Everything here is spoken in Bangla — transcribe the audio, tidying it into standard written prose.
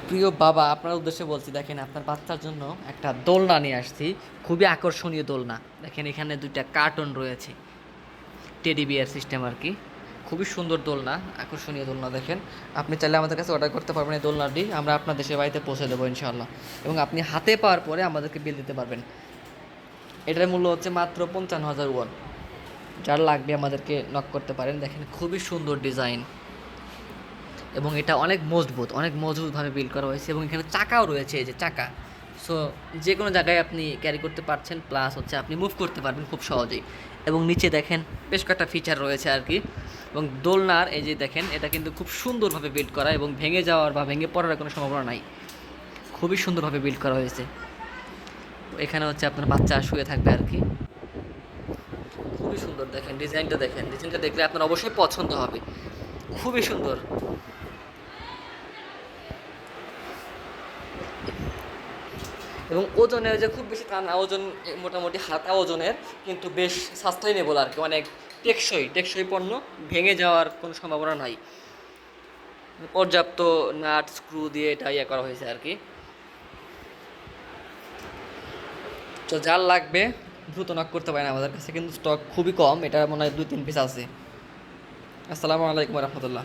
প্রিয় বাবা, আপনার উদ্দেশ্যে বলছি, দেখেন আপনার বাচ্চার জন্য একটা দোলনা নিয়ে আসছি। খুবই আকর্ষণীয় দোলনা। দেখেন এখানে দুইটা কার্টুন রয়েছে, টেডি বিয়ার সিস্টেম আর কি। খুবই সুন্দর দোলনা, আকর্ষণীয় দোলনা। দেখেন আপনি চাইলে আমাদের কাছে অর্ডার করতে পারবেন এই দোলনাটি, আমরা আপনার দেশের বাড়িতে পৌঁছে দেবো ইনশাআল্লাহ। এবং আপনি হাতে পাওয়ার পরে আমাদেরকে বিল দিতে পারবেন। এটার মূল্য হচ্ছে মাত্র 55,000 ওয়ান। যার লাগবে আমাদেরকে নক করতে পারেন। দেখেন খুবই সুন্দর ডিজাইন, এবং এটা অনেক মজবুত, অনেক মজবুতভাবে বিল্ড করা হয়েছে। এবং এখানে চাকাও রয়েছে, এই যে চাকা। সো যে কোনো জায়গায় আপনি ক্যারি করতে পারছেন, প্লাস হচ্ছে আপনি মুভ করতে পারবেন খুব সহজেই। এবং নিচে দেখেন বেশ কয়েকটা ফিচার রয়েছে আর কি। এবং দোলনার এই যে দেখেন, এটা কিন্তু খুব সুন্দরভাবে বিল্ড করা, এবং ভেঙে যাওয়ার বা ভেঙে পড়ার কোনো সম্ভাবনা নাই। খুবই সুন্দরভাবে বিল্ড করা হয়েছে। এখানে হচ্ছে আপনার বাচ্চা শুয়ে থাকবে আর কি। খুবই সুন্দর, দেখেন ডিজাইনটা, দেখেন ডিজাইনটা দেখলে আপনার অবশ্যই পছন্দ হবে। খুবই সুন্দর। এবং ওজনের যে খুব বেশি তা না, ওজন মোটামুটি হালকা ওজনের, কিন্তু বেশ সাস্টেইনেবল আর কি, অনেক টেকসই পণ্য। ভেঙে যাওয়ার কোনো সম্ভাবনা নাই। পর্যাপ্ত নাট স্ক্রু দিয়ে এটা ইয়ে করা হয়েছে আর কি। তো যার লাগবে দ্রুত নক করতে পারেন, আমাদের কাছে কিন্তু স্টক খুবই কম, এটা মনে হয় 2-3 পিস আছে। আসসালামু আলাইকুম রহমতুল্লাহ।